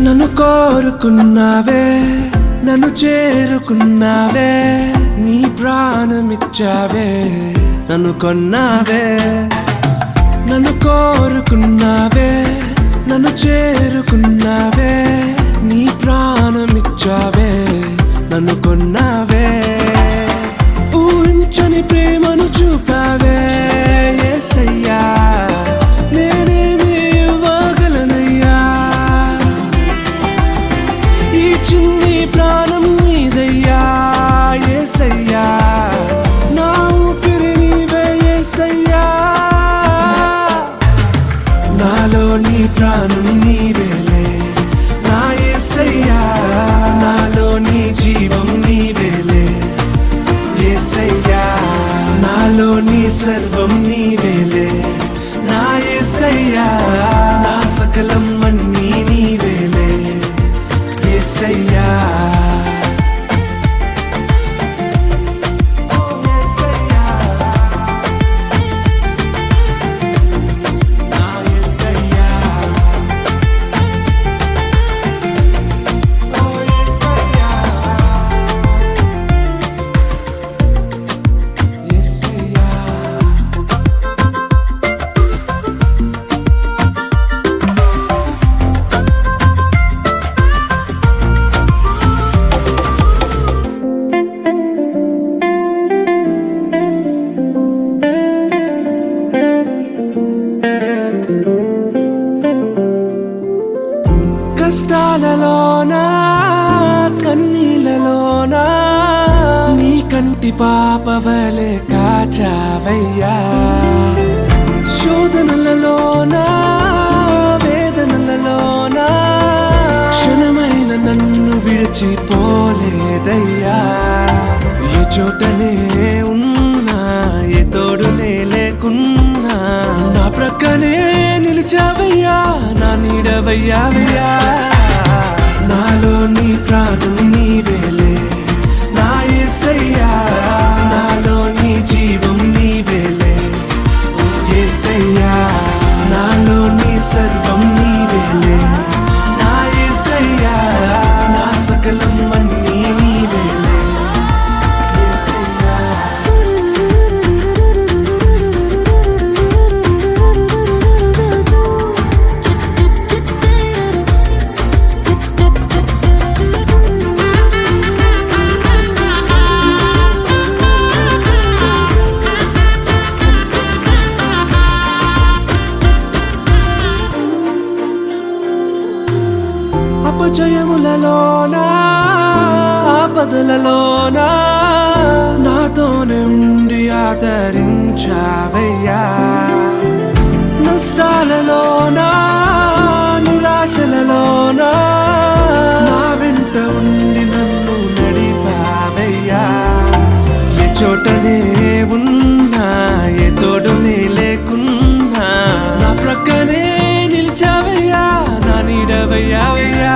నన్ను కోరుకున్నావే, నన్ను చేరుకున్నావే, నీ ప్రాణమిచ్చావే, నన్ను కొన్నావే. నన్ను కోరుకున్నావే, నన్ను చేరుకున్నావే, నీ ప్రాణమిచ్చావే, నన్ను కొన్నావే. ఊహించని ప్రేమను చూపావే యేసయ్యా, నేనేమి ఇవ్వగలనయ్యా. ఈ చిన్ని ప్రాణం నీదయ్యా యేసయ్యా, నా ఊపిరి నీవే యేసయ్యా. నాలో నీ ప్రాణం నీవేలే నా యేసయ్యా, నాలో నీ జీవం నీవేలే యేసయ్యా, నాలో నీ సర్వం నీవేలే నా యేసయ్యా, నా సకలం అన్నీ నీవేలే యేసయ్యా. కష్టాలలోనా కన్నీళ్ళలోనా నీ కంటి పాపవలే కాచావయ్యా. శోధనలలోనా వేదనలలోనా క్షణమైన నన్ను విడిచిపోలేదయ్యా. ఏ చోటనే ఉన్నా ఏ తోడునే లేకున్నా నా ప్రక్కనే నిలిచావయ్యా, నా నీడవయ్యావయ్యా. నాలో నీ ప్రాణం నీవేలే నా యేసయ్యా, నాలో నీ జీవం నీవేలే యేసయ్యా, నాలో నీ సర్వం నీవేలే నా యేసయ్యా, నా సకలం అన్నీ నీవేలే యేసయ్యా. అపజయములలోనా ఆపదలలోనా నాతోనే ఉండి ఆదరించావయ్యా. నష్టాలలోనా నిరాశలలోనా నా వెంట ఉండి నన్ను నడిపావయ్యా. ఏ చోటనే ఉన్నా ఏ తోడునే లేకున్నా నా ప్రక్కనే నిలిచావయ్యా, నా నీడవయ్యావయ్యా.